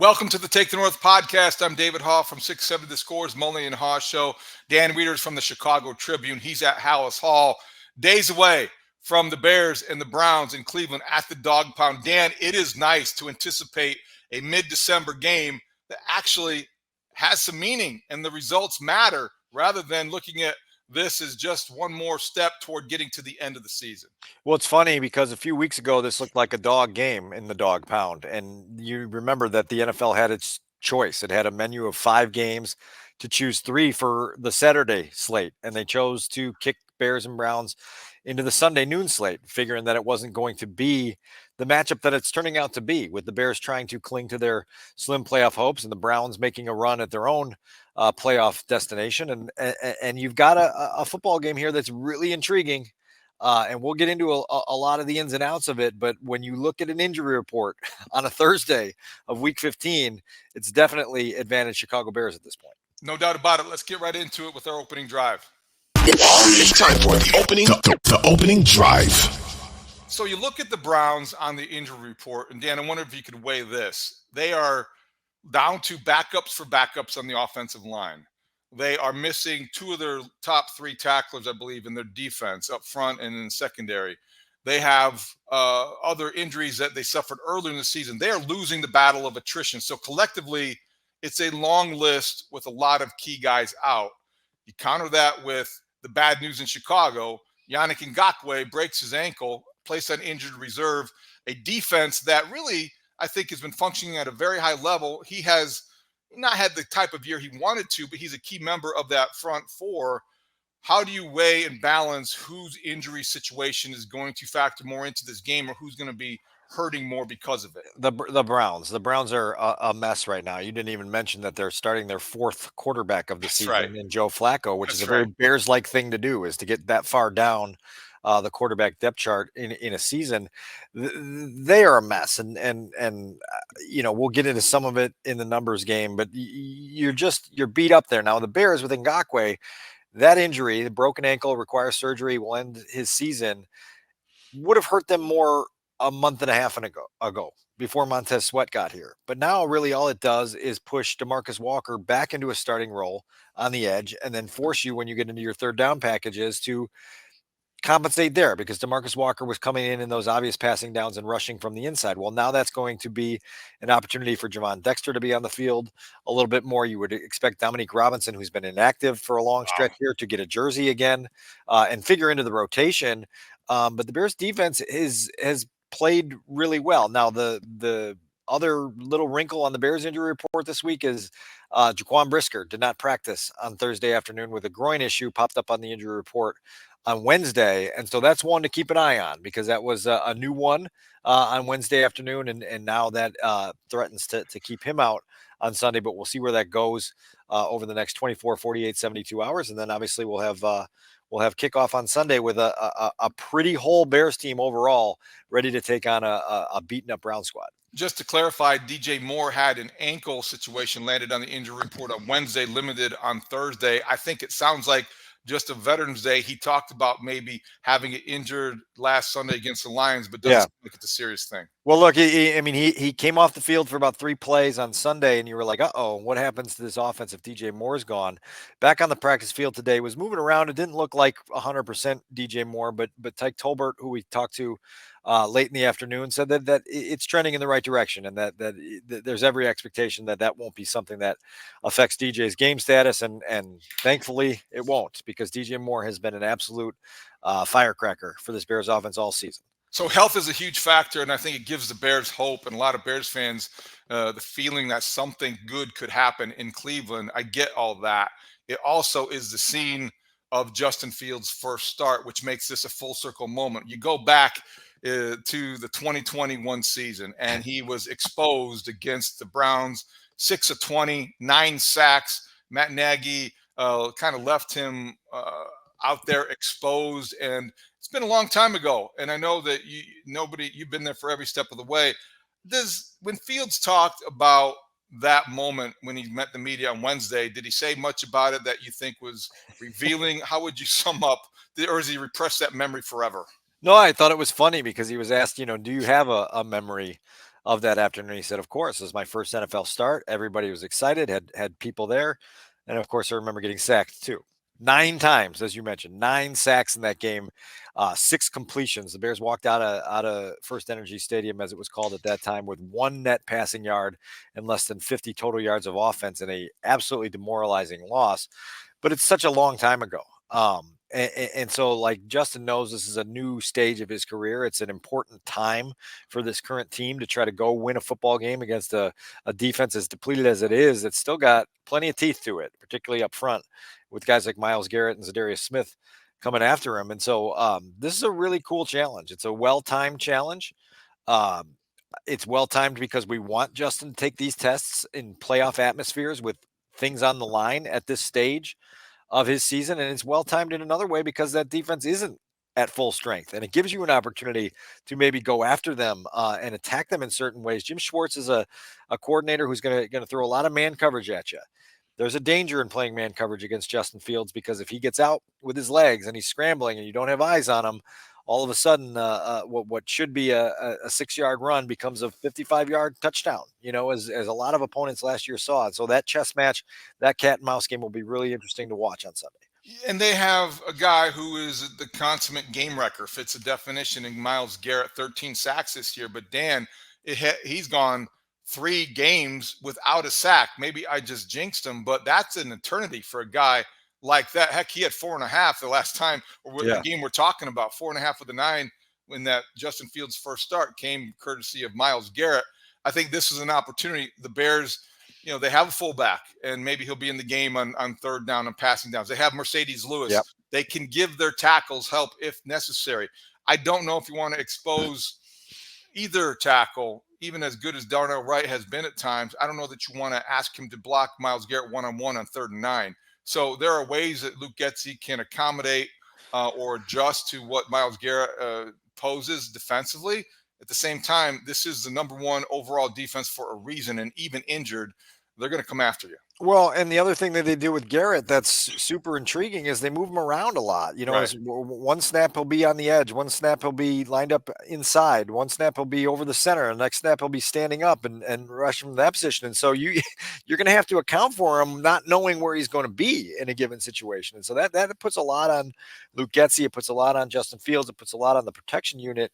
Welcome to the Take the North podcast. I'm David Haugh from 670 The Scores, Mully and Haugh Show. Dan Wiederer from the Chicago Tribune. He's at Halas Hall, days away from the Bears and the Browns in Cleveland at the Dog Pound. Dan, it is nice to anticipate a mid-December game that actually has some meaning and the results matter rather than looking at this as just one more step toward getting to the end of the season. Well, it's funny because a few weeks ago, this looked like a dog game in the Dog Pound. And you remember that the NFL had its choice. It had a menu of 5 games to choose 3 for the Saturday slate. And they chose to kick Bears and Browns into the Sunday noon slate, figuring that it wasn't going to be the matchup that it's turning out to be, with the Bears trying to cling to their slim playoff hopes and the Browns making a run at their own playoff destination. And you've got a football game here that's really intriguing. And we'll get into a lot of the ins and outs of it. But when you look at an injury report on a Thursday of week 15, it's definitely advantage Chicago Bears at this point. No doubt about it. Let's get right into it with our opening drive. It's time for the opening drive. So you look at the Browns on the injury report, and Dan, I wonder if you could weigh this. They are down to backups for backups on the offensive line. They are missing 2 of their top 3 tacklers, I believe, in their defense up front and in secondary. They have other injuries that they suffered earlier in the season. They are losing the battle of attrition. So collectively, it's a long list with a lot of key guys out. You counter that with the bad news in Chicago. Yannick Ngakoue breaks his ankle, placed on injured reserve, a defense that really, I think, has been functioning at a very high level. He has not had the type of year he wanted to, but he's a key member of that front 4. How do you weigh and balance whose injury situation is going to factor more into this game or who's going to be hurting more because of it? The Browns are a mess right now. You didn't even mention that they're starting their 4th quarterback of the season in Joe Flacco, which is a very Bears-like thing to do, is to get that far down the quarterback depth chart in a season. They are a mess, and you know, we'll get into some of it in the numbers game, but you're beat up there now. The Bears with Ngakoue, that injury, the broken ankle, requires surgery, will end his season, would have hurt them more a month and a half ago before Montez Sweat got here. But now really all it does is push DeMarcus Walker back into a starting role on the edge and then force you, when you get into your third down packages, to compensate there, because DeMarcus Walker was coming in those obvious passing downs and rushing from the inside. Well, now that's going to be an opportunity for Javon Dexter to be on the field a little bit more. You would expect Dominique Robinson, who's been inactive for a long stretch here, to get a jersey again and figure into the rotation. But the Bears defense has played really well. Now, the other little wrinkle on the Bears injury report this week is Jaquan Brisker did not practice on Thursday afternoon with a groin issue, popped up on the injury report on Wednesday. And so that's one to keep an eye on, because that was a new one on Wednesday afternoon. And now that threatens to keep him out on Sunday, but we'll see where that goes over the next 24, 48, 72 hours. And then obviously we'll have kickoff on Sunday with a pretty whole Bears team overall, ready to take on a beaten up Brown squad. Just to clarify, DJ Moore had an ankle situation, landed on the injury report on Wednesday, limited on Thursday. I think it sounds like just a Veterans Day. He talked about maybe having it injured last Sunday against the Lions, but doesn't look at the serious thing. Well, look, he came off the field for about 3 plays on Sunday, and you were like, uh-oh, what happens to this offense if DJ Moore's gone? Back on the practice field today, was moving around. It didn't look like 100% DJ Moore, but Tyke Tolbert, who we talked to late in the afternoon, said that it's trending in the right direction, and that there's every expectation that won't be something that affects DJ's game status, and thankfully it won't, because DJ Moore has been an absolute firecracker for this Bears offense all season. So health is a huge factor, and I think it gives the Bears hope, and a lot of Bears fans the feeling that something good could happen in Cleveland. I get all that. It also is the scene of Justin Fields' first start, which makes this a full circle moment. You go back to the 2021 season, and he was exposed against the Browns, 6 of 20, 9 sacks. Matt Nagy kind of left him out there exposed, and it's been a long time ago. And I know that you've been there for every step of the way. When Fields talked about that moment when he met the media on Wednesday, did he say much about it that you think was revealing? How would you sum up, or has he repressed that memory forever? No, I thought it was funny because he was asked, do you have a memory of that afternoon. He said, of course, this is my first NFL start. Everybody was excited, had people there. And of course, I remember getting sacked too. 9 times, as you mentioned, 9 sacks in that game, 6 completions. The Bears walked out of First Energy Stadium, as it was called at that time, with 1 net passing yard and less than 50 total yards of offense in a absolutely demoralizing loss. But it's such a long time ago. And so, like, Justin knows this is a new stage of his career. It's an important time for this current team to try to go win a football game against a defense as depleted as it is. It's still got plenty of teeth to it, particularly up front with guys like Myles Garrett and Zadarius Smith coming after him. And so this is a really cool challenge. It's a well-timed challenge. Um, it's well-timed because we want Justin to take these tests in playoff atmospheres with things on the line at this stage of his season. And it's well-timed in another way because that defense isn't at full strength. And it gives you an opportunity to maybe go after them and attack them in certain ways. Jim Schwartz is a coordinator who's going to throw a lot of man coverage at you. There's a danger in playing man coverage against Justin Fields because if he gets out with his legs and he's scrambling and you don't have eyes on him, all of a sudden what should be a 6-yard run becomes a 55-yard touchdown, as a lot of opponents last year saw. So that chess match, that cat and mouse game will be really interesting to watch on Sunday. And they have a guy who is the consummate game wrecker, fits the definition in Myles Garrett, 13 sacks this year. But Dan, he's gone 3 games without a sack. Maybe I just jinxed him, but that's an eternity for a guy like that. Heck, he had 4.5 the last time, or the game we're talking about, 4.5 with the 9 when that Justin Fields' first start came courtesy of Myles Garrett. I think this is an opportunity. The Bears, they have a fullback, and maybe he'll be in the game on 3rd down and passing downs. They have Mercedes Lewis. Yep. They can give their tackles help if necessary. I don't know if you want to expose either tackle, even as good as Darnell Wright has been at times. I don't know that you want to ask him to block Myles Garrett one-on-one on 3rd and 9. So there are ways that Luke Getsy can accommodate or adjust to what Myles Garrett poses defensively. At the same time, this is the number 1 overall defense for a reason, and even injured, they're going to come after you. Well, and the other thing that they do with Garrett that's super intriguing is they move him around a lot. Right. One snap he'll be on the edge, one snap he'll be lined up inside, one snap he'll be over the center, and the next snap he'll be standing up and rushing from that position. And so you're going to have to account for him not knowing where he's going to be in a given situation. And so that puts a lot on Luke Getsy. It puts a lot on Justin Fields. It puts a lot on the protection unit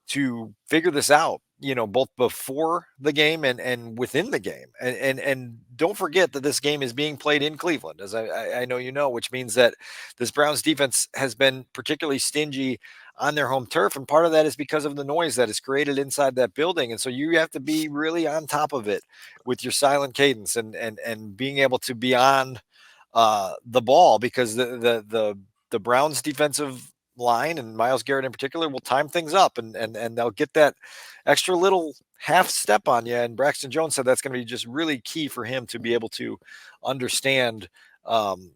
to figure this out, both before the game and within the game. And don't forget that this game is being played in Cleveland, as I know, which means that this Browns defense has been particularly stingy on their home turf. And part of that is because of the noise that is created inside that building. And so you have to be really on top of it with your silent cadence and being able to be on the ball, because the Browns defensive line and Myles Garrett in particular will time things up and they'll get that extra little half step on you. And Braxton Jones said that's going to be just really key for him to be able to understand, the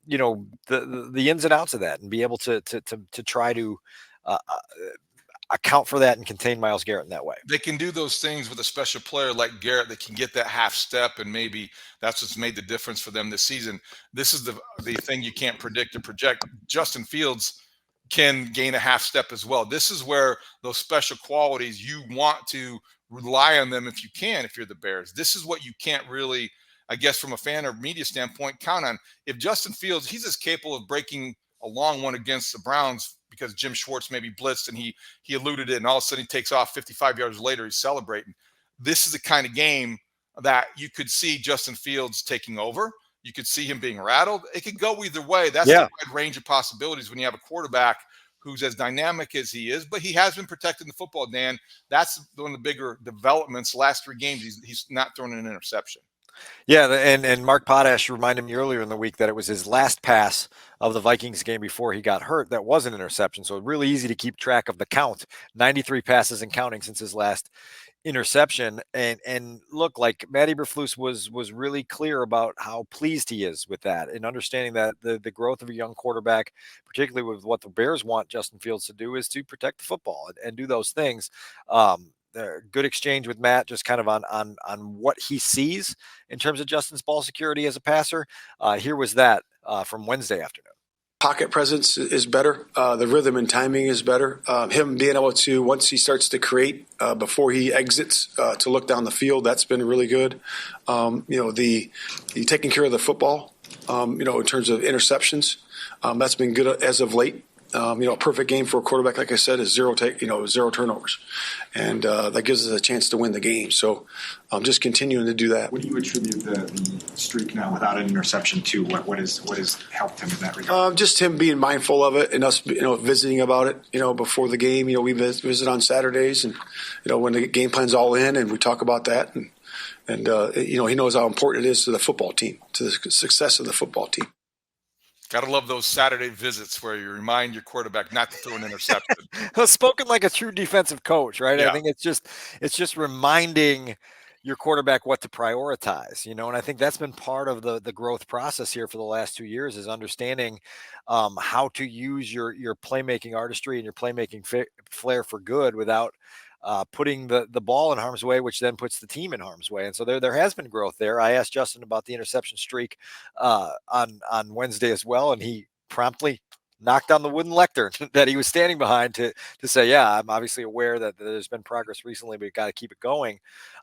ins and outs of that and be able to try to account for that and contain Myles Garrett in that way. They can do those things with a special player like Garrett that can get that half step, and maybe that's what's made the difference for them this season. This is the thing you can't predict or project. Justin Fields can gain a half step as well. This is where those special qualities, you want to rely on them if you can, if you're the Bears. This is what you can't really, I guess, from a fan or media standpoint, count on. If Justin Fields, he's as capable of breaking a long one against the Browns because Jim Schwartz maybe blitzed and he eluded it, and all of a sudden he takes off 55 yards later, he's celebrating. This is the kind of game that you could see Justin Fields taking over. You could see him being rattled. It could go either way. That's the wide range of possibilities when you have a quarterback who's as dynamic as he is, but he has been protecting the football, Dan. That's one of the bigger developments. Last 3 games, he's not thrown an interception. Yeah, and Mark Potash reminded me earlier in the week that it was his last pass of the Vikings game before he got hurt that was an interception. So really easy to keep track of the count. 93 passes and counting since his last interception. And look, like Matt Eberflus was really clear about how pleased he is with that and understanding that the growth of a young quarterback, particularly with what the Bears want Justin Fields to do, is to protect the football and do those things. Good exchange with Matt, just kind of on what he sees in terms of Justin's ball security as a passer. Here was that from Wednesday afternoon. pocket presence is better. The rhythm and timing is better. Him being able to, once he starts to create before he exits, to look down the field, that's been really good. The taking care of the football, in terms of interceptions, that's been good as of late. A perfect game for a quarterback, like I said, is zero turnovers. And that gives us a chance to win the game. So just continuing to do that. What do you attribute the streak now without an interception to? What has helped him in that regard? Just him being mindful of it and us, visiting about it, before the game. We visit on Saturdays and, when the game plan's all in and we talk about that. And he knows how important it is to the football team, to the success of the football team. Gotta love those Saturday visits where you remind your quarterback not to throw an interception. Spoken like a true defensive coach, right? Yeah. I think it's just reminding your quarterback what to prioritize, and I think that's been part of the growth process here for the last 2 years, is understanding how to use your playmaking artistry and your playmaking flair for good without putting the ball in harm's way, which then puts the team in harm's way. And so there has been growth there. I asked Justin about the interception streak on Wednesday as well, and he promptly knocked on the wooden lectern that he was standing behind to say, yeah, I'm obviously aware that there's been progress recently, but you got to keep it going.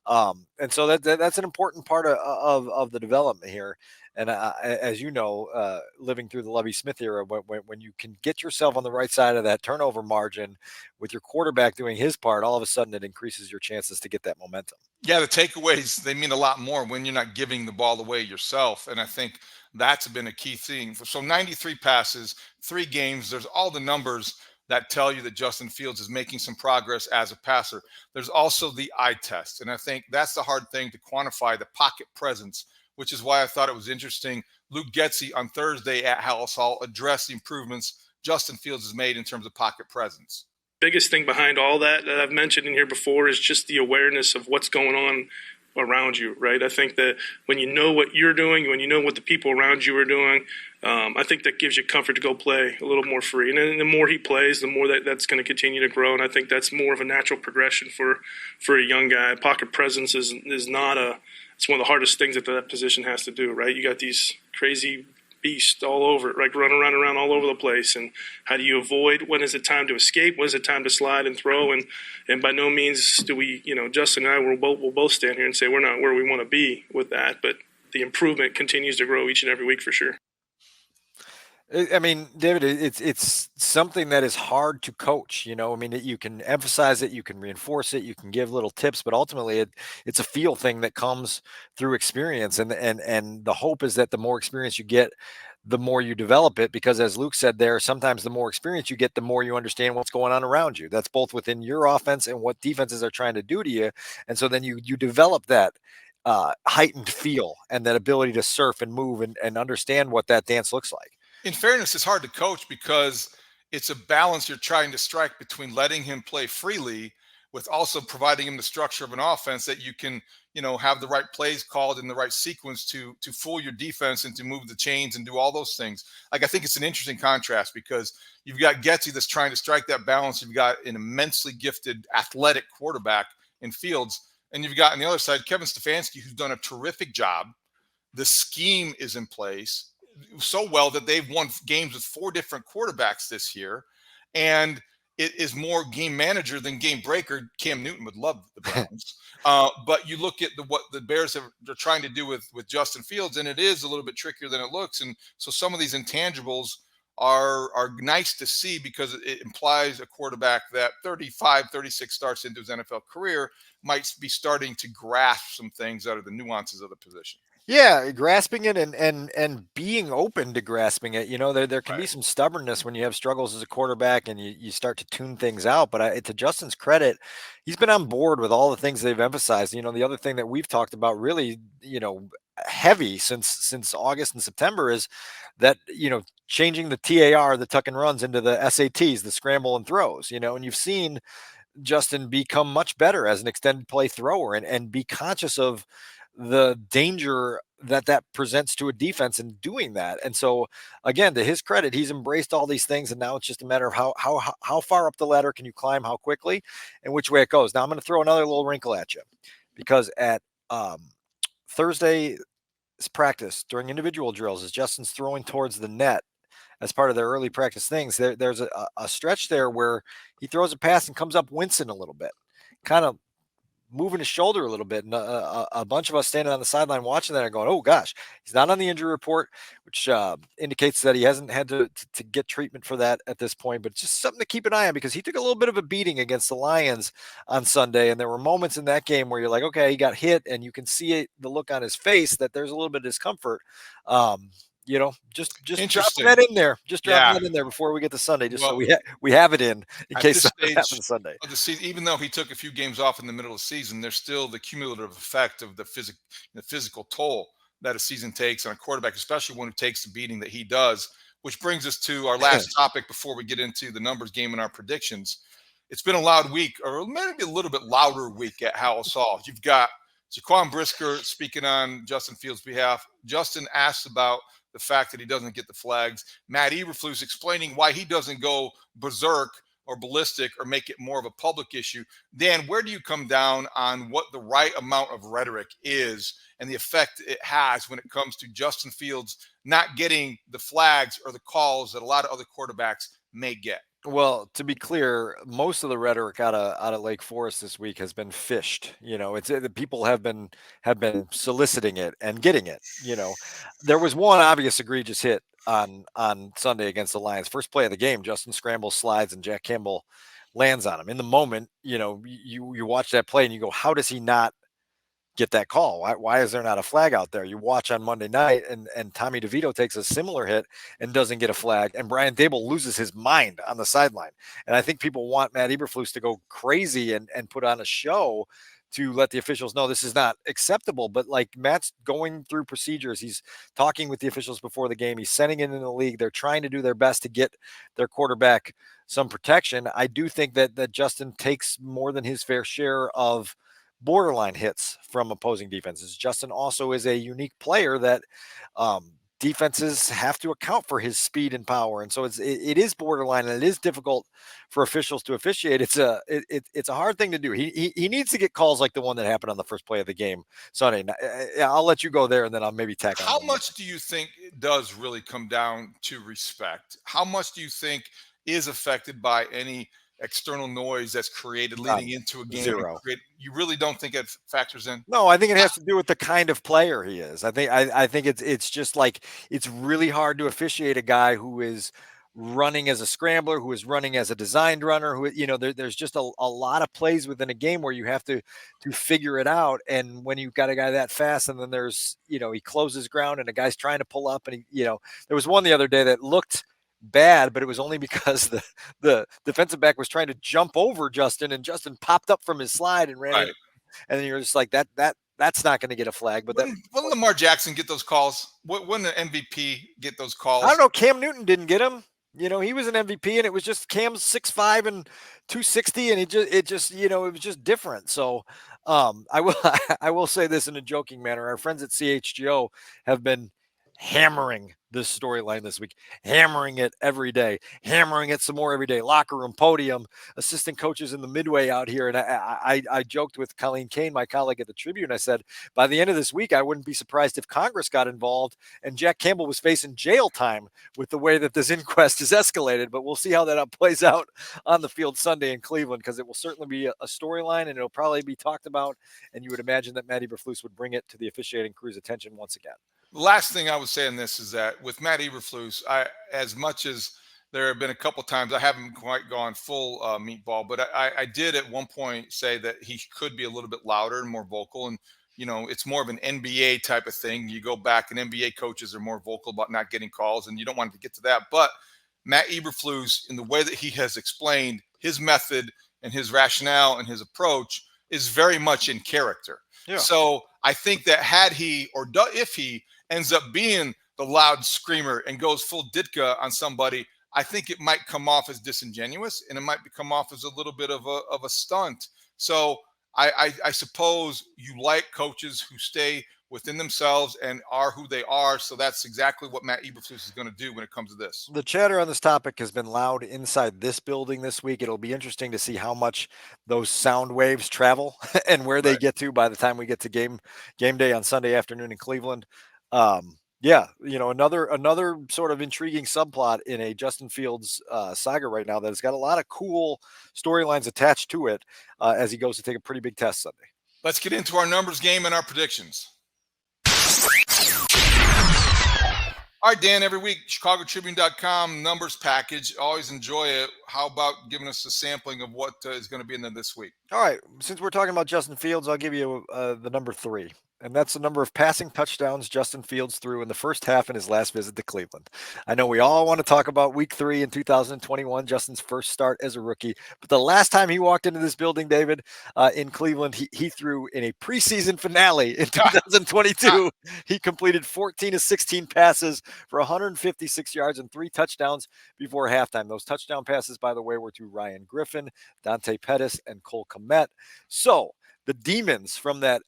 And so that's an important part of the development here. And as you know, living through the Lovie Smith era, when you can get yourself on the right side of that turnover margin with your quarterback doing his part, all of a sudden it increases your chances to get that momentum. Yeah, the takeaways, they mean a lot more when you're not giving the ball away yourself. And I think that's been a key thing. So 93 passes, 3 games, there's all the numbers that tell you that Justin Fields is making some progress as a passer. There's also the eye test. And I think that's the hard thing to quantify, the pocket presence, which is why I thought it was interesting. Luke Getsy on Thursday at House Hall addressed the improvements Justin Fields has made in terms of pocket presence. Biggest thing behind all that I've mentioned in here before is just the awareness of what's going on around you, right? I think that when you know what you're doing, when you know what the people around you are doing, I think that gives you comfort to go play a little more free. And then the more he plays, the more that's going to continue to grow. And I think that's more of a natural progression for a young guy. Pocket presence is not it's one of the hardest things that position has to do, right? You got these crazy beasts all over, like running around all over the place. And how do you avoid? When is it time to escape? When is it time to slide and throw? And by no means do we, Justin and I we'll both stand here and say we're not where we want to be with that, but the improvement continues to grow each and every week for sure. I mean, David, it's something that is hard to coach. You can emphasize it, you can reinforce it, you can give little tips, but ultimately it's a feel thing that comes through experience. And the hope is that the more experience you get, the more you develop it, because as Luke said there, sometimes the more experience you get, the more you understand what's going on around you. That's both within your offense and what defenses are trying to do to you. And so then you develop that heightened feel and that ability to surf and move and understand what that dance looks like. In fairness, it's hard to coach because it's a balance you're trying to strike between letting him play freely with also providing him the structure of an offense that you can, have the right plays called in the right sequence to fool your defense and to move the chains and do all those things. Like, I think it's an interesting contrast because you've got Getsy that's trying to strike that balance. You've got an immensely gifted athletic quarterback in Fields. And you've got on the other side, Kevin Stefanski, who's done a terrific job. The scheme is in place so well that they've won games with 4 different quarterbacks this year, and it is more game manager than game breaker. Cam Newton would love the Browns, but you look at what the Bears are trying to do with Justin Fields, and it is a little bit trickier than it looks. And so some of these intangibles are nice to see because it implies a quarterback that 35, 36 starts into his NFL career might be starting to grasp some things that are the nuances of the position. Yeah, grasping it and being open to grasping it. There can be some stubbornness when you have struggles as a quarterback and you start to tune things out. But to Justin's credit, he's been on board with all the things they've emphasized. The other thing that we've talked about really, heavy since August and September is that, changing the TAR, the tuck and runs, into the SATs, the scramble and throws, and you've seen Justin become much better as an extended play thrower and be conscious of the danger that presents to a defense in doing that. And so again, to his credit, he's embraced all these things, and now it's just a matter of how far up the ladder can you climb, how quickly, and which way it goes. Now I'm going to throw another little wrinkle at you, because at Thursday's practice during individual drills, as Justin's throwing towards the net as part of their early practice things. There's a stretch there where he throws a pass and comes up wincing a little bit, kind of moving his shoulder a little bit. And a bunch of us standing on the sideline watching that are going, oh gosh, he's not on the injury report, which indicates that he hasn't had to get treatment for that at this point, but just something to keep an eye on, because he took a little bit of a beating against the Lions on Sunday. And there were moments in that game where you're like, okay, he got hit, and you can see it, the look on his face, that there's a little bit of discomfort. Just dropping that in there. Just dropping that in there before we get to Sunday, just so we have it in case something happens Sunday. Of the season, even though he took a few games off in the middle of the season, there's still the cumulative effect of the physical toll that a season takes on a quarterback, especially when he takes the beating that he does. Which brings us to our last topic before we get into the numbers game and our predictions. It's been a loud week, or maybe a little bit louder week at Howell's Hall. You've got Jaquan Brisker speaking on Justin Fields' behalf. Justin asks about the fact that he doesn't get the flags. Matt Eberflus explaining why he doesn't go berserk or ballistic or make it more of a public issue. Dan, where do you come down on what the right amount of rhetoric is and the effect it has when it comes to Justin Fields not getting the flags or the calls that a lot of other quarterbacks may get? Well, to be clear, most of the rhetoric out of Lake Forest this week has been fished. It's the people have been soliciting it and getting it. There was one obvious egregious hit on Sunday against the Lions. First play of the game, Justin scrambles, slides, and Jack Campbell lands on him. In the moment, you watch that play and you go, how does he not get that call? Why is there not a flag out there? You watch on Monday night and Tommy DeVito takes a similar hit and doesn't get a flag, and Brian Dable loses his mind on the sideline. And I think people want Matt Eberflus to go crazy and put on a show to let the officials know this is not acceptable. But like, Matt's going through procedures. He's talking with the officials before the game. He's sending it in the league. They're trying to do their best to get their quarterback some protection. I do think that Justin takes more than his fair share of borderline hits from opposing defenses. Justin also is a unique player that defenses have to account for his speed and power, and so it is borderline, and it is difficult for officials to officiate. It's a hard thing to do. He needs to get calls like the one that happened on the first play of the game Sunday. I'll let you go there, and then I'll maybe tack on. How much do you think it does really come down to respect? How much do you think is affected by any external noise that's created leading into a game? Zero. You really don't think it factors in? No, I think it has to do with the kind of player he is. I think it's just like, it's really hard to officiate a guy who is running as a scrambler, who is running as a designed runner, who, there's just a lot of plays within a game where you have to figure it out. And when you've got a guy that fast, and then there's, he closes ground and a guy's trying to pull up, and there was one the other day that looked bad, but it was only because the defensive back was trying to jump over Justin, and Justin popped up from his slide and ran it. And then you're just like, that's not going to get a flag. But when Lamar Jackson get those calls? When the MVP get those calls? I don't know. Cam Newton didn't get them. He was an MVP, and it was just Cam's 6'5" and 260, and it was just different. So I will say this in a joking manner. Our friends at CHGO have been hammering this storyline this week, hammering it every day, hammering it some more every day. Locker room, podium, assistant coaches in the midway out here. And I joked with Colleen Kane, my colleague at the Tribune. I said, by the end of this week, I wouldn't be surprised if Congress got involved and Jack Campbell was facing jail time with the way that this inquest is escalated. But we'll see how that plays out on the field Sunday in Cleveland, because it will certainly be a storyline, and it'll probably be talked about. And you would imagine that Matt Eberflus would bring it to the officiating crew's attention once again. The last thing I would say on this is that with Matt Eberflus, as much as there have been a couple times I haven't quite gone full meatball, but I did at one point say that he could be a little bit louder and more vocal. And, it's more of an NBA type of thing. You go back, and NBA coaches are more vocal about not getting calls, and you don't want to get to that. But Matt Eberflus, in the way that he has explained his method and his rationale and his approach, is very much in character. Yeah. So I think that if he ends up being the loud screamer and goes full Ditka on somebody, I think it might come off as disingenuous, and it might come off as a little bit of a stunt. So I suppose you like coaches who stay within themselves and are who they are. So that's exactly what Matt Eberflus is going to do when it comes to this. The chatter on this topic has been loud inside this building this week. It'll be interesting to see how much those sound waves travel and where they get to by the time we get to game day on Sunday afternoon in Cleveland. Yeah, another sort of intriguing subplot in a Justin Fields saga right now that has got a lot of cool storylines attached to it as he goes to take a pretty big test Sunday. Let's get into our numbers game and our predictions. All right, Dan, every week, ChicagoTribune.com numbers package. Always enjoy it. How about giving us a sampling of what is going to be in there this week? All right, since we're talking about Justin Fields, I'll give you the number 3. And that's the number of passing touchdowns Justin Fields threw in the first half in his last visit to Cleveland. I know we all want to talk about week 3 in 2021, Justin's first start as a rookie. But the last time he walked into this building, David, in Cleveland, he threw in a preseason finale in 2022. He completed 14 of 16 passes for 156 yards and 3 touchdowns before halftime. Those touchdown passes, by the way, were to Ryan Griffin, Dante Pettis, and Cole Kmet. So the demons from that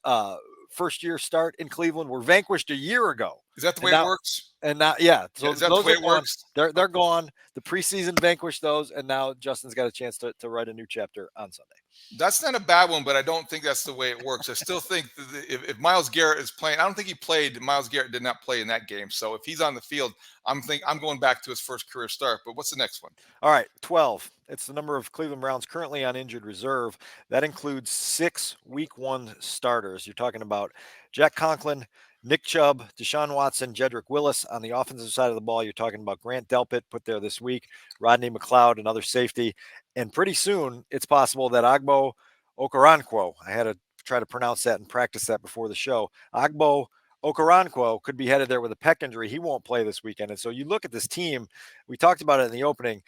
first-year start in Cleveland were vanquished a year ago. Is that the way it works? And now, yeah. So is that the way it works? They're gone. The preseason vanquished those, and now Justin's got a chance to write a new chapter on Sunday. That's not a bad one, but I don't think that's the way it works. I still think that if Myles Garrett is playing, I don't think he played. Myles Garrett did not play in that game. So if he's on the field, I'm going back to his first career start. But what's the next one? All right, 12. It's the number of Cleveland Browns currently on injured reserve. That includes 6 week 1 starters. You're talking about Jack Conklin, Nick Chubb, Deshaun Watson, Jedrick Willis. On the offensive side of the ball, you're talking about Grant Delpit put there this week, Rodney McLeod, another safety. And pretty soon, it's possible that Agbo Okoronkwo, I had to try to pronounce that and practice that before the show, Agbo Okoronkwo could be headed there with a pec injury. He won't play this weekend. And so you look at this team, we talked about it in the opening,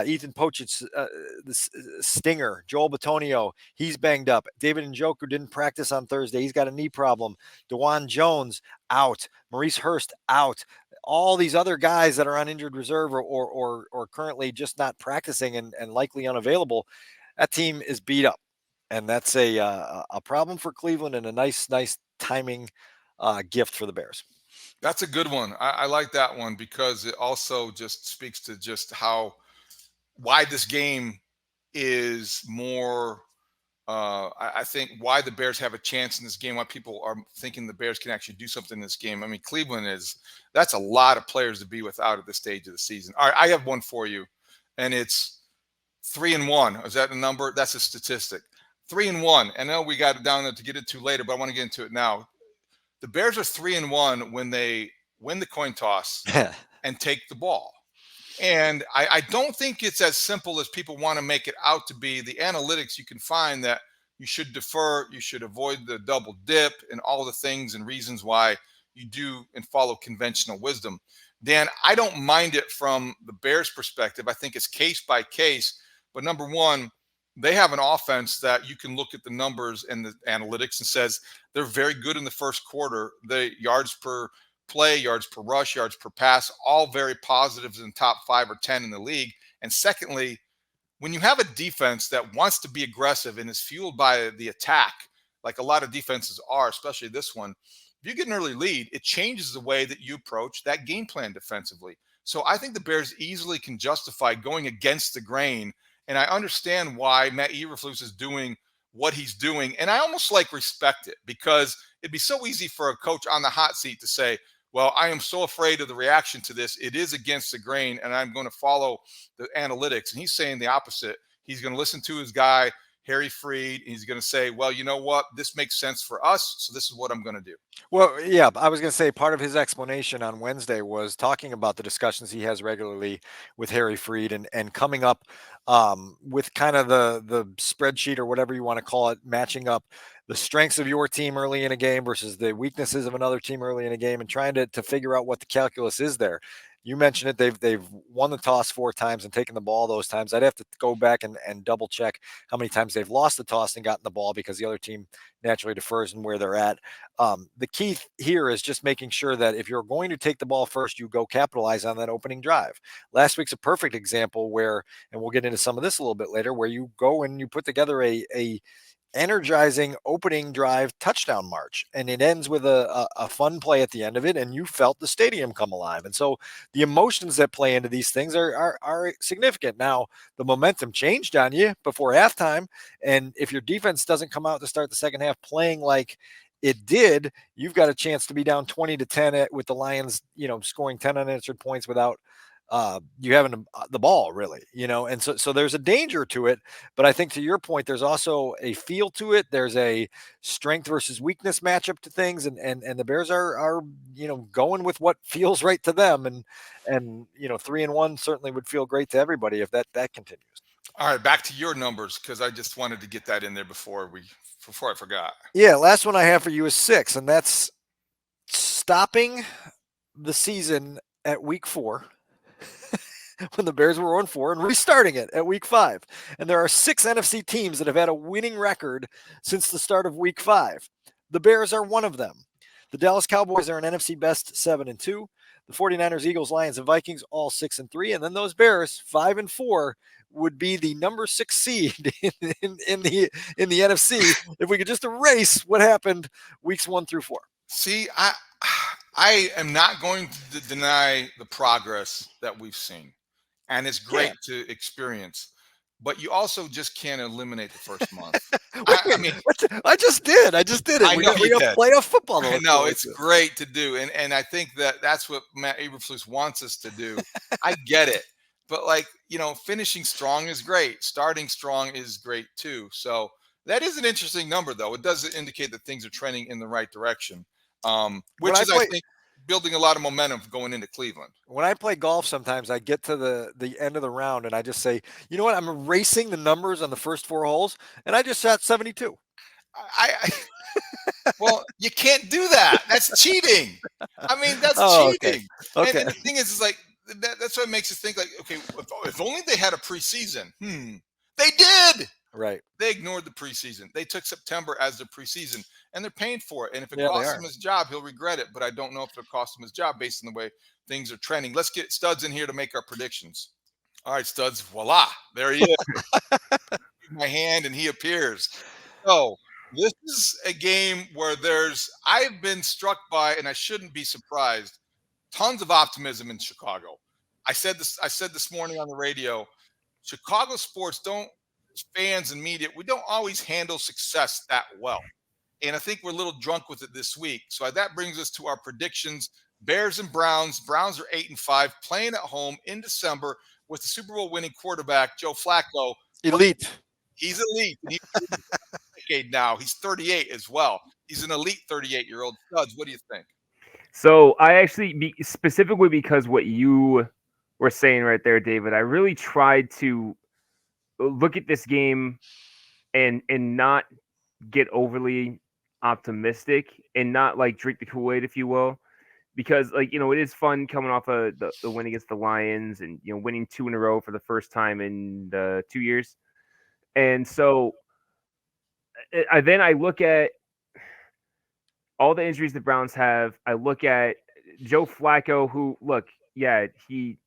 Ethan Pochitz, this stinger, Joel Bitonio, he's banged up. David Njoku didn't practice on Thursday. He's got a knee problem. DeJuan Jones out. Maurice Hurst out. All these other guys that are on injured reserve or currently just not practicing and likely unavailable, that team is beat up. And that's a problem for Cleveland and a nice timing gift for the Bears. That's a good one. I like that one because it also just speaks to just why this game is more. I think why the Bears have a chance in this game. Why people are thinking the Bears can actually do something in this game. I mean, Cleveland that's a lot of players to be without at this stage of the season. All right, I have one for you, and it's 3-1. Is that a number? That's a statistic. 3-1. I know we got it down there to get into later, but I want to get into it now. The Bears are 3-1 when they win the coin toss and take the ball. And I don't think it's as simple as people want to make it out to be. The analytics, you can find that you should defer, you should avoid the double dip and all the things and reasons why you do and follow conventional wisdom. Dan, I don't mind it from the Bears' perspective. I think it's case by case. But number one, they have an offense that you can look at the numbers and the analytics and says they're very good in the first quarter. The yards per play, yards per rush, yards per pass, all very positives in top 5 or 10 in the league. And secondly, when you have a defense that wants to be aggressive and is fueled by the attack, like a lot of defenses are, especially this one, if you get an early lead, it changes the way that you approach that game plan defensively. So I think the Bears easily can justify going against the grain. And I understand why Matt Eberflus is doing what he's doing. And I almost respect it because it'd be so easy for a coach on the hot seat to say, well, I am so afraid of the reaction to this. It is against the grain, and I'm going to follow the analytics. And he's saying the opposite. He's going to listen to his guy, Harry Freed. He's going to say, well, you know what? This makes sense for us, so this is what I'm going to do. Well, yeah, I was going to say part of his explanation on Wednesday was talking about the discussions he has regularly with Harry Freed and coming up with kind of the spreadsheet or whatever you want to call it, matching up the strengths of your team early in a game versus the weaknesses of another team early in a game and trying to figure out what the calculus is there. You mentioned it. They've won the toss 4 times and taken the ball those times. I'd have to go back and double check how many times they've lost the toss and gotten the ball because the other team naturally defers and where they're at. The key here is just making sure that if you're going to take the ball first, you go capitalize on that opening drive. Last week's a perfect example where, and we'll get into some of this a little bit later, where you go and you put together a energizing opening drive touchdown march, and it ends with a fun play at the end of it, and you felt the stadium come alive. And so the emotions that play into these things are significant. Now the momentum changed on you before halftime, and if your defense doesn't come out to start the second half playing like it did, you've got a chance to be down 20-10 with the Lions, scoring 10 unanswered points without you having the ball, really, and so there's a danger to it. But I think, to your point, there's also a feel to it. There's a strength versus weakness matchup to things, and the Bears are going with what feels right to them, and 3-1 certainly would feel great to everybody if that continues. All right, back to your numbers, because I just wanted to get that in there before I forgot. Yeah, last one I have for you is 6, and that's stopping the season at week 4. When the Bears were 0-4, and restarting it at week 5. And there are 6 NFC teams that have had a winning record since the start of week 5. The Bears are one of them. The Dallas Cowboys are an NFC best 7-2. The 49ers, Eagles, Lions, and Vikings all 6-3. And then those Bears, 5-4, would be the number 6 seed in the NFC if we could just erase what happened weeks 1 through 4. See, I am not going to deny the progress that we've seen. And it's great to experience, but you also just can't eliminate the first month. I just did it. I know we got playoff football. I know it's great to do, and I think that's what Matt Eberflus wants us to do. I get it, but finishing strong is great. Starting strong is great too. So that is an interesting number, though. It does indicate that things are trending in the right direction, which is, I think, building a lot of momentum going into Cleveland. When I play golf, sometimes I get to the end of the round and I just say, you know what? I'm erasing the numbers on the first 4 holes, and I just shot 72. Well, you can't do that. That's cheating. I mean, that's cheating. Okay. And the thing is like that's what makes us think like, okay, if only they had a preseason. They did. Right. They ignored the preseason. They took September as their preseason, and they're paying for it. And if it costs him his job, he'll regret it. But I don't know if it'll cost him his job based on the way things are trending. Let's get Studs in here to make our predictions. All right, Studs. Voila. There he is. My hand, and he appears. So this is a game where I've been struck by, and I shouldn't be surprised, tons of optimism in Chicago. I said this morning on the radio, Chicago sports fans and media, we don't always handle success that well. And I think we're a little drunk with it this week. So that brings us to our predictions. Bears and Browns. Browns are 8-5, playing at home in December with the Super Bowl winning quarterback, Joe Flacco. Elite. He's elite. He's a decade now. He's 38 as well. He's an elite 38-year-old. Studs, what do you think? So I actually, specifically because what you were saying right there, David, I really tried to look at this game and not get overly optimistic and not drink the Kool-Aid, if you will, because it is fun coming off of the win against the Lions and winning 2 in a row for the first time in 2 years. And so I look at all the injuries the Browns have. I look at Joe Flacco, who he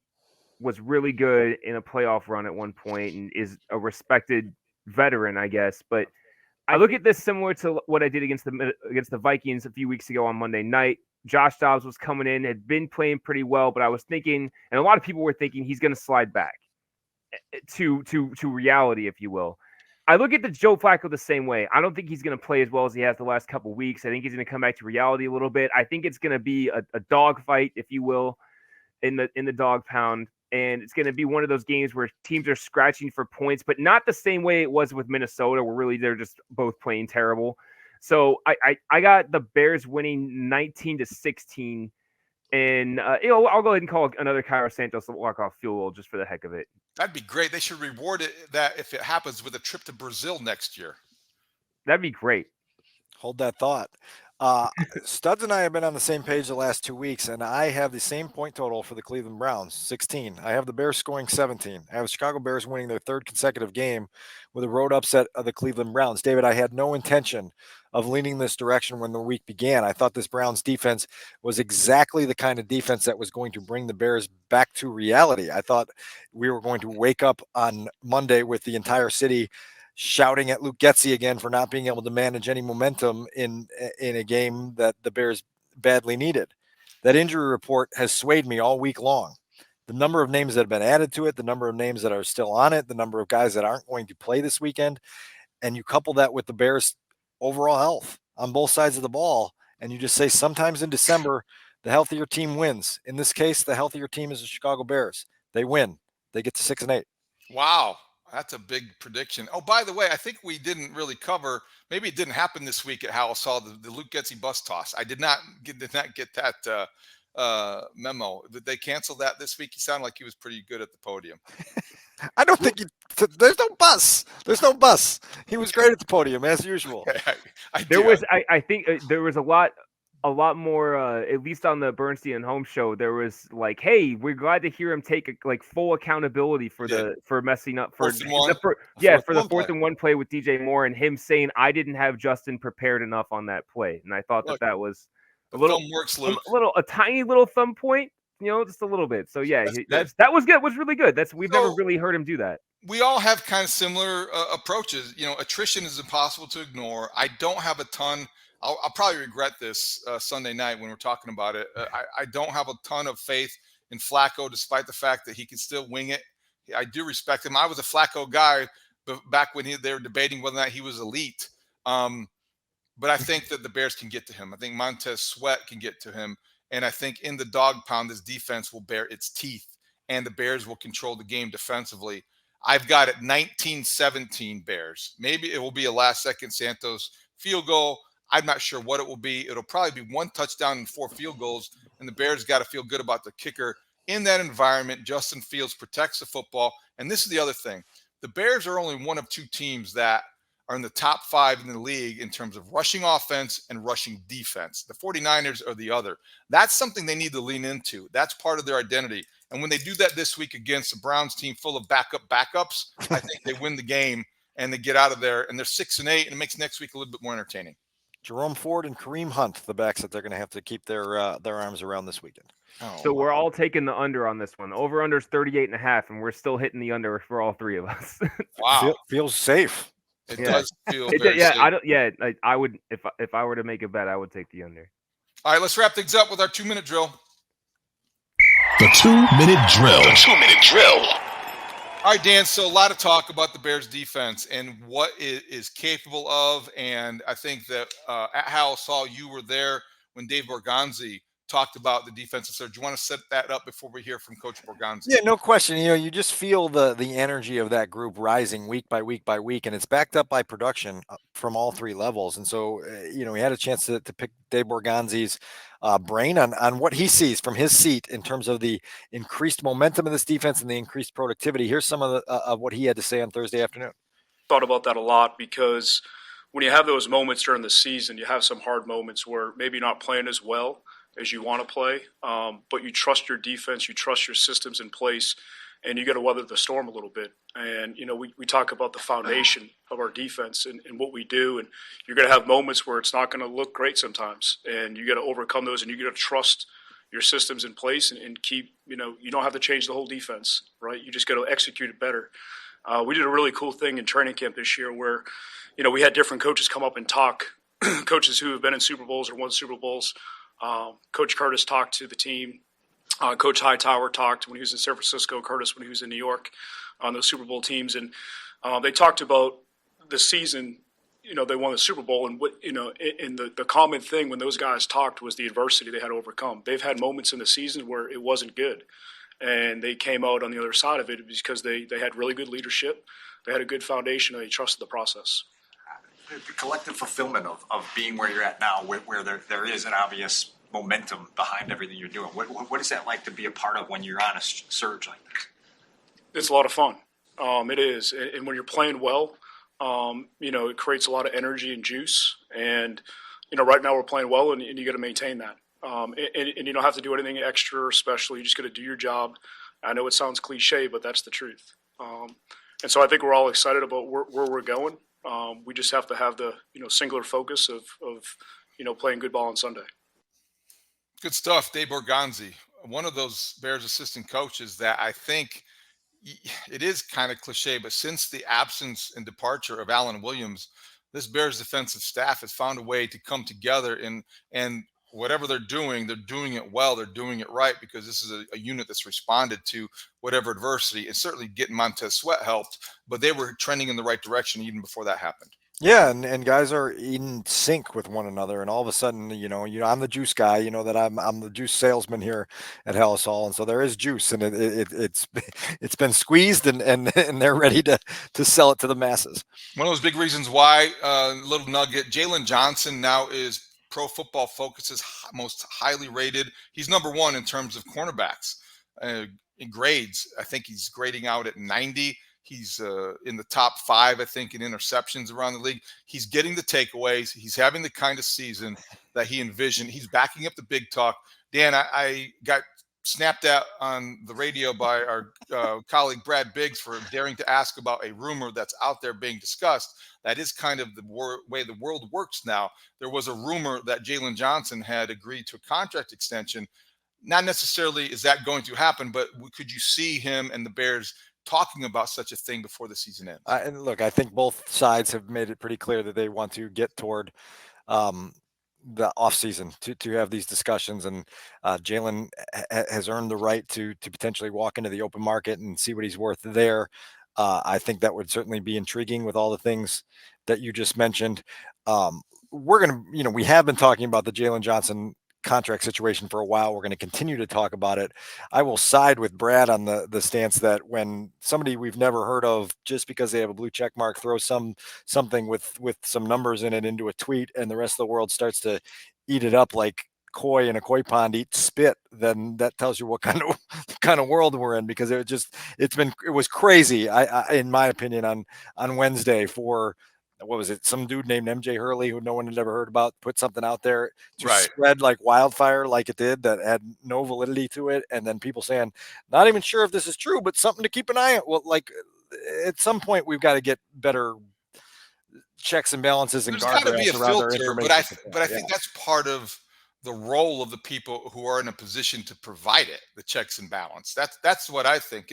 was really good in a playoff run at one point and is a respected veteran, I guess. But I look at this similar to what I did against the Vikings a few weeks ago on Monday night. Josh Dobbs was coming in, had been playing pretty well, but I was thinking, and a lot of people were thinking, he's going to slide back to reality, if you will. I look at the Joe Flacco the same way. I don't think he's going to play as well as he has the last couple of weeks. I think he's going to come back to reality a little bit. I think it's going to be a dog fight, if you will, in the dog pound. And it's going to be one of those games where teams are scratching for points, but not the same way it was with Minnesota, where really they're just both playing terrible. So I got the Bears winning 19-16, and I'll go ahead and call another Cairo Santos walk-off field goal just for the heck of it. That'd be great. They should reward that if it happens with a trip to Brazil next year. That'd be great. Hold that thought. Studs and I have been on the same page the last 2 weeks, and I have the same point total for the Cleveland Browns, 16. I have the Bears scoring 17. I have the Chicago Bears winning their 3rd consecutive game with a road upset of the Cleveland Browns. David, I had no intention of leaning this direction when the week began. I thought this Browns defense was exactly the kind of defense that was going to bring the Bears back to reality. I thought we were going to wake up on Monday with the entire city shouting at Luke Getsy again for not being able to manage any momentum in a game that the Bears badly needed. That injury report has swayed me all week long. The number of names that have been added to it, the number of names that are still on it, the number of guys that aren't going to play this weekend, and you couple that with the Bears' overall health. on both sides of the ball. And you just say sometimes in December, the healthier team wins. In this case, the healthier team is the Chicago Bears. They win. They get to 6-8. Wow. That's a big prediction. Oh, by the way, I think we didn't really cover, maybe it didn't happen this week at Haugh saw the Luke Getsy bus toss. I did not get that memo. Did they cancel that this week? He sounded like he was pretty good at the podium. I don't think there's no bus. There's no bus. He was great at the podium as usual. I think there was a lot more, at least on the Bernstein and Holmes show, there was like, hey, we're glad to hear him take full accountability for messing up for the 4th and 1 play with DJ Moore, and him saying I didn't have Justin prepared enough on that play. And I thought that was a tiny little thumb point, just a little bit. So yeah, that was good. It was really good. We've never really heard him do that. We all have kind of similar approaches. Attrition is impossible to ignore. I don't have a ton. I'll probably regret this Sunday night when we're talking about it. I don't have a ton of faith in Flacco, despite the fact that he can still wing it. I do respect him. I was a Flacco guy back when they were debating whether or not he was elite. But I think that the Bears can get to him. I think Montez Sweat can get to him. And I think in the dog pound, this defense will bear its teeth, and the Bears will control the game defensively. I've got it 19-17 Bears. Maybe it will be a last-second Santos field goal. I'm not sure what it will be. It'll probably be 1 touchdown and 4 field goals, and the Bears got to feel good about the kicker. In that environment, Justin Fields protects the football. And this is the other thing. The Bears are only one of 2 teams that are in the top 5 in the league in terms of rushing offense and rushing defense. The 49ers are the other. That's something they need to lean into. That's part of their identity. And when they do that this week against the Browns team full of backups, I think they win the game and they get out of there. And they're 6-8, and it makes next week a little bit more entertaining. Jerome Ford and Kareem Hunt, the backs that they're going to have to keep their arms around this weekend. So we're all taking the under on this one. Over under is 38.5, and we're still hitting the under for all 3 of us. Wow, feels safe. It does feel very safe. I would if I were to make a bet, I would take the under. All right, let's wrap things up with our 2-minute drill. The 2-minute drill. The 2-minute drill. All right, Dan, so a lot of talk about the Bears defense and what it is capable of. And I think that at Haugh saw you were there when Dave Borgonzi talked about the defensive side. Do you want to set that up before we hear from Coach Borgonzi? Yeah, no question. You just feel the energy of that group rising week by week by week, and it's backed up by production from all 3 levels. And so, we had a chance to pick Dave Borgonzi's brain on what he sees from his seat in terms of the increased momentum of this defense and the increased productivity. Here's some of what he had to say on Thursday afternoon. Thought about that a lot because when you have those moments during the season, you have some hard moments where maybe you're not playing as well as you want to play, but you trust your defense, you trust your systems in place, and you got to weather the storm a little bit. And, we talk about the foundation of our defense and what we do, and you're going to have moments where it's not going to look great sometimes, and you got to overcome those, and you got to trust your systems in place and keep, you don't have to change the whole defense, right? You just got to execute it better. We did a really cool thing in training camp this year where, we had different coaches come up and talk, coaches who have been in Super Bowls or won Super Bowls. Coach Curtis talked to the team. Coach Hightower talked when he was in San Francisco. Curtis when he was in New York on those Super Bowl teams, and they talked about the season. They won the Super Bowl, and and the common thing when those guys talked was the adversity they had to overcome. They've had moments in the season where it wasn't good, and they came out on the other side of it because they had really good leadership. They had a good foundation, and they trusted the process. The collective fulfillment of being where you're at now, where there is an obvious momentum behind everything you're doing. What is that like to be a part of when you're on a surge like this? It's a lot of fun. It is. And when you're playing well, it creates a lot of energy and juice. And, right now we're playing well, and you got to maintain that. And you don't have to do anything extra or special. You just got to do your job. I know it sounds cliche, but that's the truth. And so I think we're all excited about where we're going. We just have to have the singular focus of playing good ball on Sunday. Good stuff, Dave Borgonzi, one of those Bears assistant coaches that I think it is kind of cliche, but since the absence and departure of Alan Williams, this Bears defensive staff has found a way to come together and whatever they're doing it well. They're doing it right because this is a unit that's responded to whatever adversity, and certainly getting Montez Sweat helped, but they were trending in the right direction even before that happened. Yeah, and guys are in sync with one another, and all of a sudden, I'm the juice guy. You know that I'm the juice salesman here at Hellas Hall, and so there is juice, and it's it's been squeezed, and they're ready to sell it to the masses. One of those big reasons why, little nugget, Jaylon Johnson now is Pro Football Focus's most highly rated. He's number one in terms of cornerbacks in grades. I think he's grading out at 90. He's in the top 5, I think, in interceptions around the league. He's getting the takeaways. He's having the kind of season that he envisioned. He's backing up the big talk. Dan, I got snapped at on the radio by our colleague Brad Biggs for daring to ask about a rumor that's out there being discussed. That is kind of the way the world works now. There was a rumor that Jaylon Johnson had agreed to a contract extension. Not necessarily is that going to happen, but could you see him and the Bears talking about such a thing before the season ends? And look, I think both sides have made it pretty clear that they want to get toward the offseason to have these discussions, and Jaylon has earned the right to potentially walk into the open market and see what he's worth there. I think that would certainly be intriguing with all the things that you just mentioned. We're going to, we have been talking about the Jaylon Johnson contract situation for a while. We're going to continue to talk about it. I will side with Brad on the stance that when somebody we've never heard of, just because they have a blue check mark, throws something with some numbers in it into a tweet, and the rest of the world starts to eat it up like koi in a koi pond eat spit, then that tells you what kind of world we're in, because it was crazy. I in my opinion on Wednesday for, what was it? Some dude named MJ Hurley, who no one had ever heard about, put something out there to spread like wildfire, like it did, that had no validity to it. And then people saying, not even sure if this is true, but something to keep an eye on. Well, like at some point we've got to get better checks and balances and guardrails around our information. But I think that's part of the role of the people who are in a position to provide it, the checks and balance. That's what I think.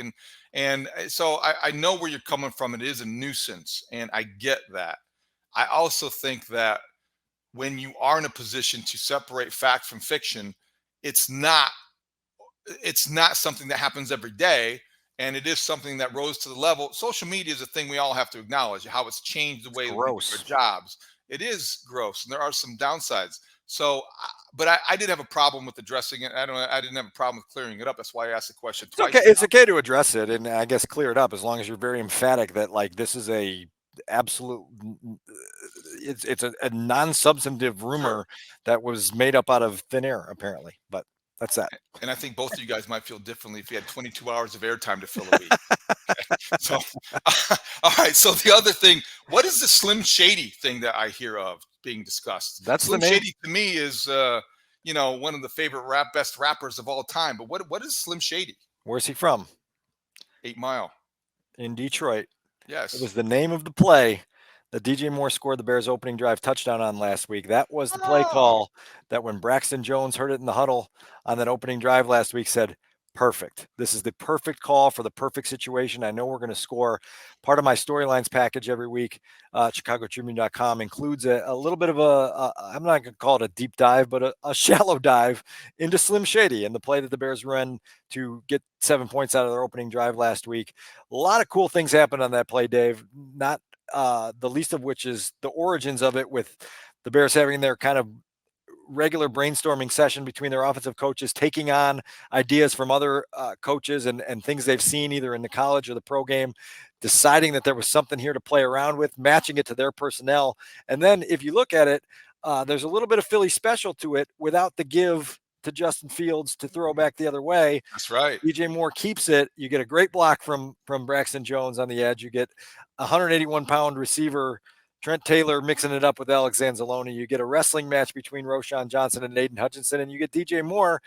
And so I know where you're coming from. It is a nuisance, and I get that. I also think that when you are in a position to separate fact from fiction, it's not something that happens every day, and it is something that rose to the level. Social media is a thing we all have to acknowledge, how it's changed the way we do our jobs. It is gross, and there are some downsides. So, but I did have a problem with addressing it. I didn't have a problem with clearing it up. That's why I asked the question twice. It's okay to address it, and I guess clear it up, as long as you're very emphatic that like this is a absolute, it's a non-substantive rumor that was made up out of thin air, apparently. But that's that. And I think both of you guys might feel differently if you had 22 hours of airtime to fill a week. Okay. So, all right. So the other thing, what is the Slim Shady thing that I hear of being discussed? That's Slim the name. Shady to me is, one of the favorite best rappers of all time. But what is Slim Shady? Where's he from? 8 Mile. In Detroit. Yes. It was the name of the play that DJ Moore scored the Bears opening drive touchdown on last week. That was the play call that when Braxton Jones heard it in the huddle on that opening drive last week, said, perfect. This is the perfect call for the perfect situation. I know we're going to score. Part of my storylines package every week, ChicagoTribune.com, includes a little bit of I'm not going to call it a deep dive, but a shallow dive into Slim Shady and the play that the Bears ran to get 7 points out of their opening drive last week. A lot of cool things happened on that play, Dave. Not the least of which is the origins of it, with the Bears having their kind of regular brainstorming session between their offensive coaches, taking on ideas from other coaches and things they've seen either in the college or the pro game, deciding that there was something here to play around with, matching it to their personnel. And then if you look at it, there's a little bit of Philly special to it without the give to Justin Fields to throw back the other way. That's right. DJ Moore keeps it. You get a great block from Braxton Jones on the edge. You get a 181-pound receiver, Trent Taylor, mixing it up with Alex Anzalone. You get a wrestling match between Roschon Johnson and Aiden Hutchinson, and you get DJ Moore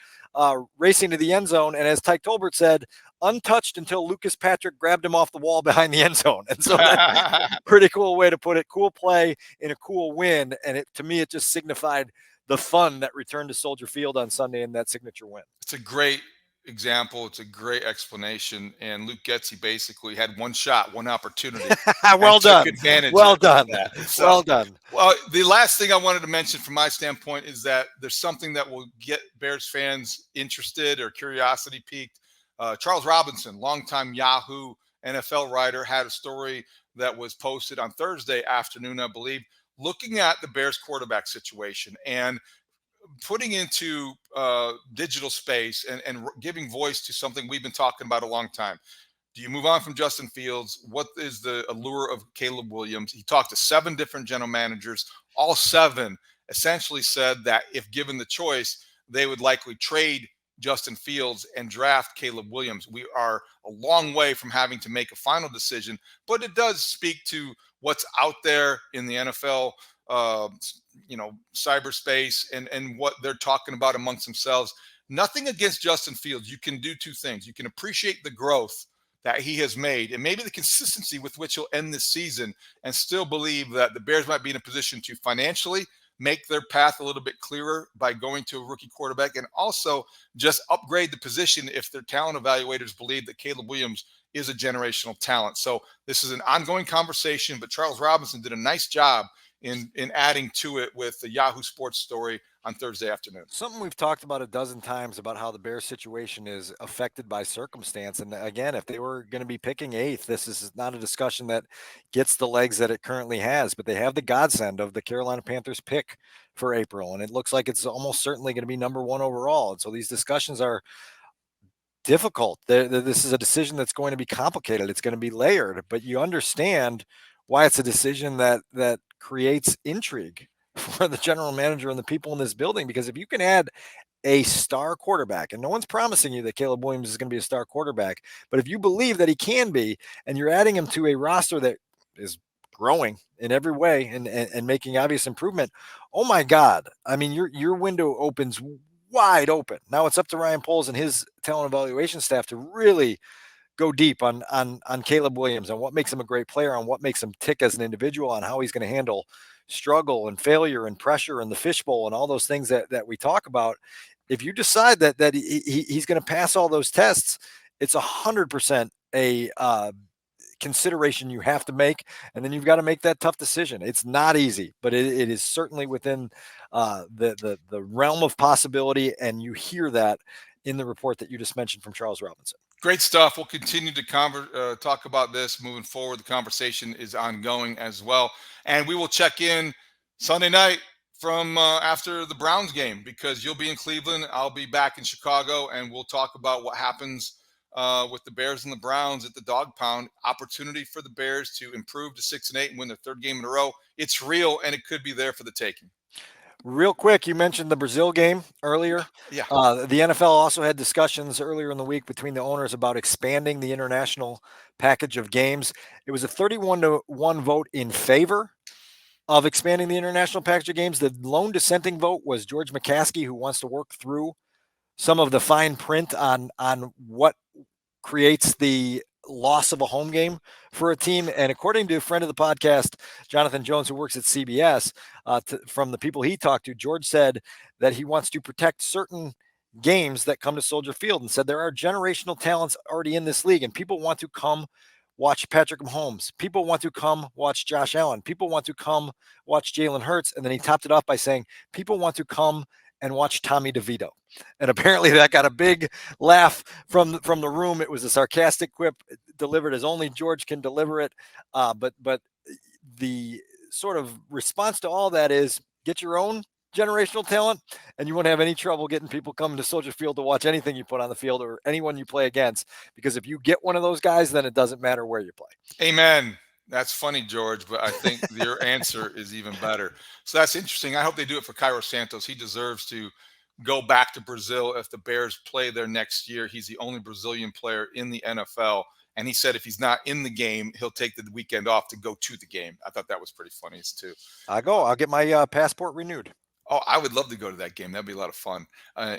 racing to the end zone. And as Tyke Tolbert said, untouched until Lucas Patrick grabbed him off the wall behind the end zone. And so that's a pretty cool way to put it. Cool play in a cool win. And to me, it just signified the fun that returned to Soldier Field on Sunday in that signature win. It's a great example. It's a great explanation. And Luke Getsy basically had one shot, one opportunity. Well done. Well done. So, well done. Well, the last thing I wanted to mention from my standpoint is that there's something that will get Bears fans interested or curiosity piqued. Charles Robinson, longtime Yahoo NFL writer, had a story that was posted on Thursday afternoon, I believe, looking at the Bears quarterback situation and putting into digital space and giving voice to something we've been talking about a long time. Do you move on from Justin Fields? What is the allure of Caleb Williams? He talked to 7 different general managers. All 7 essentially said that if given the choice, they would likely trade Justin Fields and draft Caleb Williams. We are a long way from having to make a final decision, but it does speak to what's out there in the NFL, cyberspace and what they're talking about amongst themselves. Nothing against Justin Fields. You can do 2 things. You can appreciate the growth that he has made and maybe the consistency with which he'll end this season, and still believe that the Bears might be in a position to financially make their path a little bit clearer by going to a rookie quarterback, and also just upgrade the position if their talent evaluators believe that Caleb Williams is a generational talent. So this is an ongoing conversation, but Charles Robinson did a nice job in adding to it with the Yahoo Sports story on Thursday afternoon. Something we've talked about a dozen times about how the Bears situation is affected by circumstance. And again, if they were going to be picking 8th, this is not a discussion that gets the legs that it currently has, but they have the godsend of the Carolina Panthers pick for April. And it looks like it's almost certainly going to be number 1 overall. And so these discussions are difficult. This is a decision that's going to be complicated. It's going to be layered, but you understand why it's a decision that creates intrigue for the general manager and the people in this building, because if you can add a star quarterback, and no one's promising you that Caleb Williams is going to be a star quarterback, but if you believe that he can be, and you're adding him to a roster that is growing in every way and making obvious improvement, oh my God. I mean, your window opens wide open. Now it's up to Ryan Poles and his talent evaluation staff to really go deep on Caleb Williams, on what makes him a great player, on what makes him tick as an individual, on how he's going to handle struggle and failure and pressure and the fishbowl and all those things that we talk about. If you decide that he's going to pass all those tests, it's 100% a consideration you have to make, and then you've got to make that tough decision. It's not easy, but it is certainly within the realm of possibility, and you hear that in the report that you just mentioned from Charles Robinson. Great stuff. We'll continue to talk about this moving forward. The conversation is ongoing as well. And we will check in Sunday night from after the Browns game, because you'll be in Cleveland. I'll be back in Chicago, and we'll talk about what happens with the Bears and the Browns at the Dog Pound. Opportunity for the Bears to improve to 6-8 and win their 3rd game in a row. It's real, and it could be there for the taking. Real quick, you mentioned the Brazil game earlier. Yeah. The NFL also had discussions earlier in the week between the owners about expanding the international package of games. It was a 31-1 vote in favor of expanding the international package of games. The lone dissenting vote was George McCaskey, who wants to work through some of the fine print on what creates the loss of a home game for a team. And according to a friend of the podcast, Jonathan Jones, who works at CBS, from the people he talked to, George said that he wants to protect certain games that come to Soldier Field, and said there are generational talents already in this league, and people want to come watch Patrick Mahomes. People want to come watch Josh Allen. People want to come watch Jalen Hurts. And then he topped it off by saying, people want to come and watch Tommy DeVito. And apparently that got a big laugh from the room. It was a sarcastic quip delivered as only George can deliver it. But the sort of response to all that is, get your own generational talent, and you won't have any trouble getting people coming to Soldier Field to watch anything you put on the field or anyone you play against. Because if you get one of those guys, then it doesn't matter where you play. Amen. That's funny, George, but I think your answer is even better. So that's interesting. I hope they do it for Cairo Santos. He deserves to go back to Brazil if the Bears play there next year. He's the only Brazilian player in the NFL. And he said if he's not in the game, he'll take the weekend off to go to the game. I thought that was pretty funny too. I'll get my passport renewed. Oh, I would love to go to that game. That'd be a lot of fun.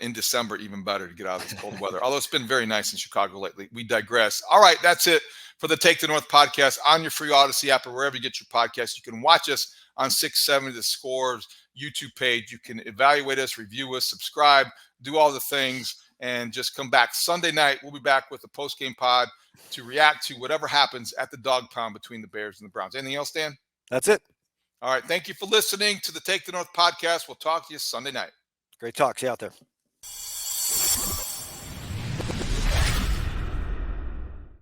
In December, even better to get out of this cold weather. Although it's been very nice in Chicago lately. We digress. All right, that's it for the Take the North podcast on your free Odyssey app or wherever you get your podcasts. You can watch us on 670 The Scores YouTube page. You can evaluate us, review us, subscribe, do all the things, and just come back Sunday night. We'll be back with a post-game pod to react to whatever happens at the Dog Pound between the Bears and the Browns. Anything else, Dan? That's it. All right. Thank you for listening to the Take the North podcast. We'll talk to you Sunday night. Great talk. See you out there.